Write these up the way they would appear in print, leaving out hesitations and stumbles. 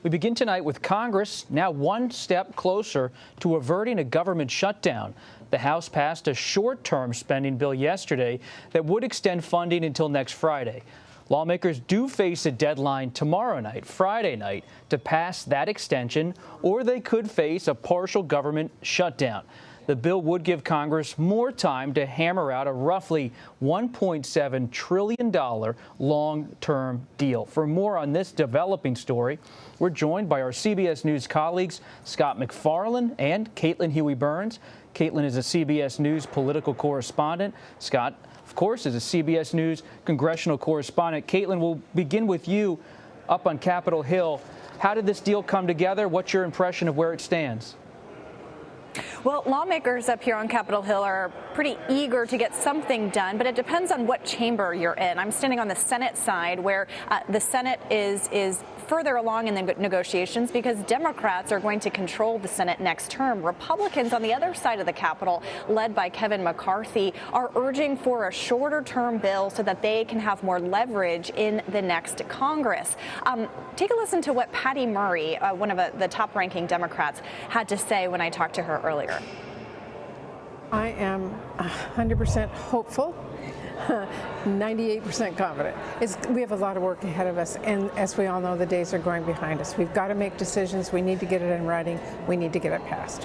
We begin tonight with Congress now one step closer to averting a government shutdown. The House passed a short-term spending bill yesterday that would extend funding until next Friday. Lawmakers do face a deadline tomorrow night, Friday night, to pass that extension, or they could face a partial government shutdown. The bill would give Congress more time to hammer out a roughly $1.7 trillion long-term deal. For more on this developing story, we're joined by our CBS News colleagues, Scott MacFarlane and Caitlin Huey-Burns. Caitlin is a CBS News political correspondent. Scott, of course, is a CBS News congressional correspondent. Caitlin, we'll begin with you up on Capitol Hill. How did this deal come together? What's your impression of where it stands? Well, lawmakers up here on Capitol Hill are pretty eager to get something done, but it depends on what chamber you're in. I'm standing on the Senate side, where the Senate is further along in the negotiations because Democrats are going to control the Senate next term. Republicans on the other side of the Capitol, led by Kevin McCarthy, are urging for a shorter-term bill so that they can have more leverage in the next Congress. Take a listen to what Patty Murray, one of the top-ranking Democrats, had to say when I talked to her earlier. I am 100% hopeful, 98% confident. We have a lot of work ahead of us, and as we all know, the days are going behind us. We've got to make decisions. We need to get it in writing. We need to get it passed.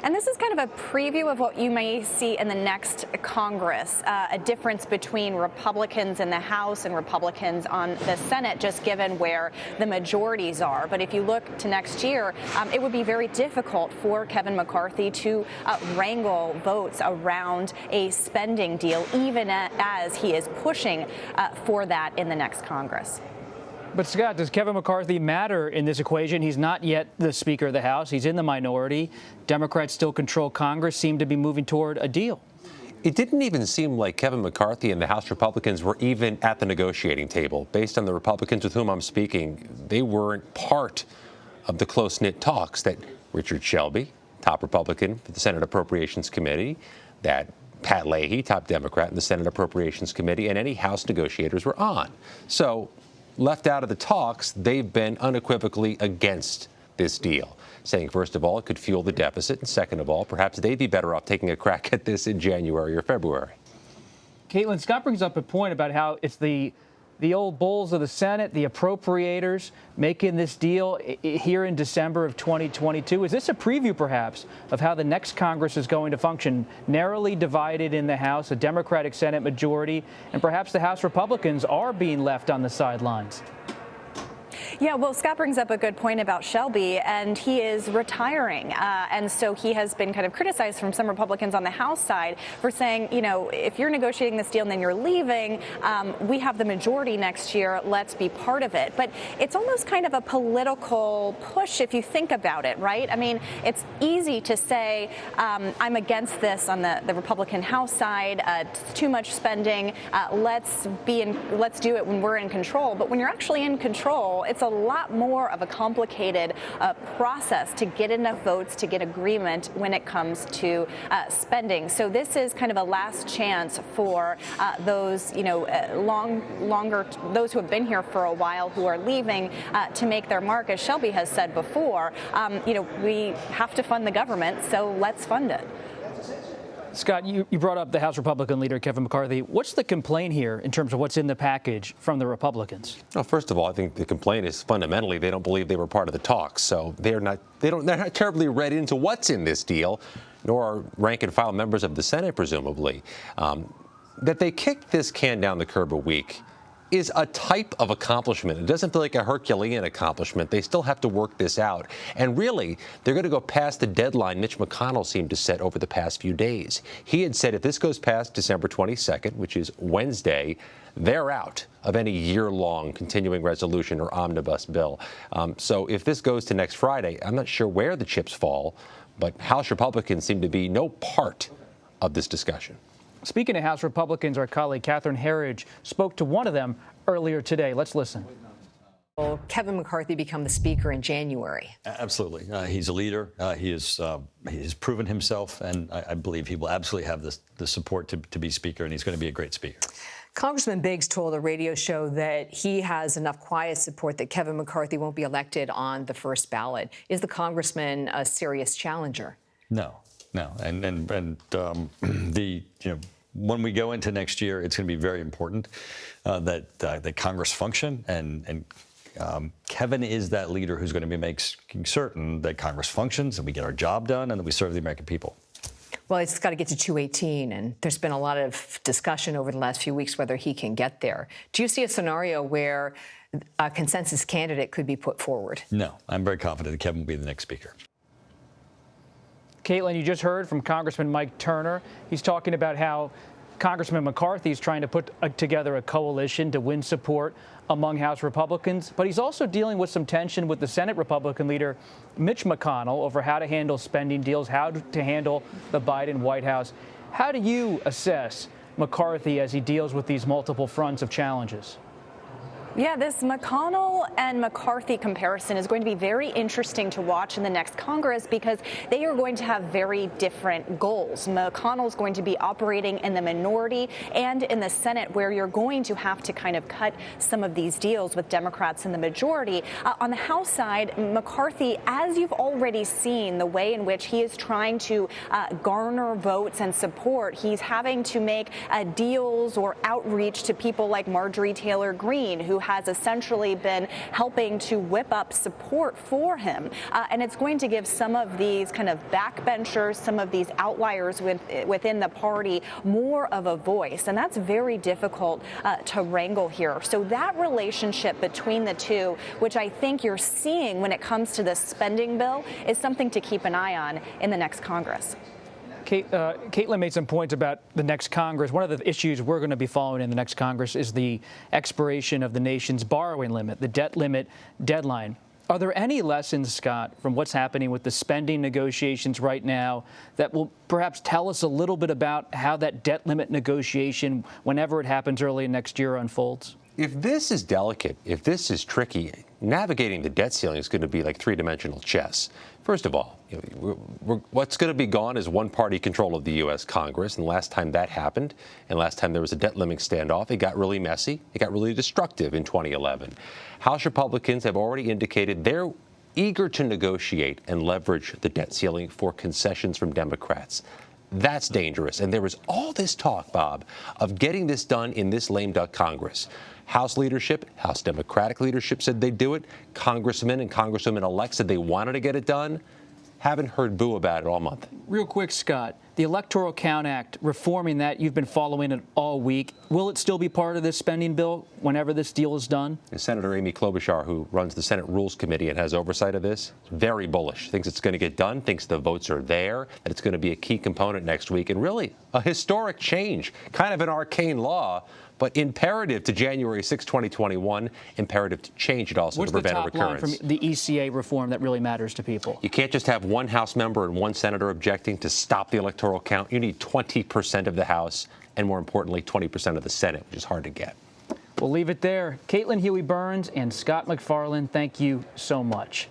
And this is kind of a preview of what you may see in the next Congress, a difference between Republicans in the House and Republicans on the Senate, just given where the majorities are. But if you look to next year, it would be very difficult for Kevin McCarthy to wrangle votes around a spending deal, even as he is pushing for that in the next Congress. But, Scott, does Kevin McCarthy matter in this equation? He's not yet the Speaker of the House. He's in the minority. Democrats still control Congress, seem to be moving toward a deal. It didn't even seem like Kevin McCarthy and the House Republicans were even at the negotiating table. Based on the Republicans with whom I'm speaking, they weren't part of the close-knit talks that Richard Shelby, top Republican for the Senate Appropriations Committee, that Pat Leahy, top Democrat in the Senate Appropriations Committee, and any House negotiators were on. So, left out of the talks, they've been unequivocally against this deal, saying, first of all, it could fuel the deficit, and second of all, perhaps they'd be better off taking a crack at this in January or February. Caitlin, Scott brings up a point about how it's the old bulls of the Senate, the appropriators, making this deal here in December of 2022. Is this a preview, perhaps, of how the next Congress is going to function? Narrowly divided in the House, a Democratic Senate majority, and perhaps the House Republicans are being left on the sidelines. Yeah, well, Scott brings up a good point about Shelby, and he is retiring. And so he has been kind of criticized from some Republicans on the House side for saying, you know, if you're negotiating this deal and then you're leaving, we have the majority next year, let's be part of it. But it's almost kind of a political push if you think about it, right? I mean, it's easy to say, I'm against this on the Republican House side, it's too much spending, let's do it when we're in control. But when you're actually in control, it's a lot more of a complicated process to get enough votes to get agreement when it comes to spending. So this is kind of a last chance for those, you know, those who have been here for a while who are leaving to make their mark. As Shelby has said before, you know, we have to fund the government, so let's fund it. Scott, you brought up the House Republican leader, Kevin McCarthy. What's the complaint here in terms of what's in the package from the Republicans? Well, first of all, I think the complaint is fundamentally they don't believe they were part of the talks. So they're not terribly read into what's in this deal, nor are rank and file members of the Senate, presumably. That they kicked this can down the curb a week is a type of accomplishment. It doesn't feel like a Herculean accomplishment. They still have to work this out. And really, they're going to go past the deadline Mitch McConnell seemed to set over the past few days. He had said if this goes past December 22nd, which is Wednesday, they're out of any year-long continuing resolution or omnibus bill. So if this goes to next Friday, I'm not sure where the chips fall, but House Republicans seem to be no part of this discussion. Speaking of House Republicans, our colleague Catherine Herridge spoke to one of them earlier today. Let's listen. Will Kevin McCarthy become the Speaker in January? Absolutely. He's a leader. He has proven himself, and I believe he will absolutely have the support to be Speaker, and he's going to be a great Speaker. Congressman Biggs told a radio show that he has enough quiet support that Kevin McCarthy won't be elected on the first ballot. Is the congressman a serious challenger? No. And when we go into next year, it's going to be very important that Congress function, and Kevin is that leader who's going to be making certain that Congress functions and we get our job done and that we serve the American people. Well, it's got to get to 218, and there's been a lot of discussion over the last few weeks whether he can get there. Do you see a scenario where a consensus candidate could be put forward? No, I'm very confident that Kevin will be the next speaker. Caitlin, you just heard from Congressman Mike Turner. He's talking about how Congressman McCarthy is trying to put together a coalition to win support among House Republicans, but he's also dealing with some tension with the Senate Republican leader Mitch McConnell over how to handle spending deals, how to handle the Biden White House. How do you assess McCarthy as he deals with these multiple fronts of challenges? Yeah, this McConnell and McCarthy comparison is going to be very interesting to watch in the next Congress because they are going to have very different goals. McConnell is going to be operating in the minority and in the Senate, where you're going to have to kind of cut some of these deals with Democrats in the majority. On the House side, McCarthy, as you've already seen, the way in which he is trying to garner votes and support, he's having to make deals or outreach to people like Marjorie Taylor Greene, who has essentially been helping to whip up support for him. And it's going to give some of these kind of backbenchers, some of these outliers within the party more of a voice. And that's very difficult to wrangle here. So that relationship between the two, which I think you're seeing when it comes to the spending bill, is something to keep an eye on in the next Congress. Caitlin made some points about the next Congress. One of the issues we're going to be following in the next Congress is the expiration of the nation's borrowing limit, the debt limit deadline. Are there any lessons, Scott, from what's happening with the spending negotiations right now that will perhaps tell us a little bit about how that debt limit negotiation, whenever it happens early next year, unfolds? If this is delicate, if this is tricky, navigating the debt ceiling is going to be like three-dimensional chess. First of all, what's going to be gone is one-party control of the U.S. Congress. And the last time that happened, and last time there was a debt limit standoff, it got really messy. It got really destructive in 2011. House Republicans have already indicated they're eager to negotiate and leverage the debt ceiling for concessions from Democrats. That's dangerous. And there was all this talk, Bob, of getting this done in this lame duck Congress. House leadership, House Democratic leadership said they'd do it. Congressmen and Congresswomen-elect said they wanted to get it done. Haven't heard boo about it all month. Real quick, Scott, the Electoral Count Act, reforming that, you've been following it all week. Will it still be part of this spending bill whenever this deal is done? And Senator Amy Klobuchar, who runs the Senate Rules Committee and has oversight of this, is very bullish. Thinks it's going to get done, thinks the votes are there, that it's going to be a key component next week, and really a historic change, kind of an arcane law, but imperative to January 6, 2021, imperative to change it also to prevent a recurrence. What's the top line from the ECA reform that really matters to people? You can't just have one House member and one senator objecting to stop the electoral count. You need 20% of the House and, more importantly, 20% of the Senate, which is hard to get. We'll leave it there. Caitlin Huey-Burns and Scott MacFarlane, thank you so much.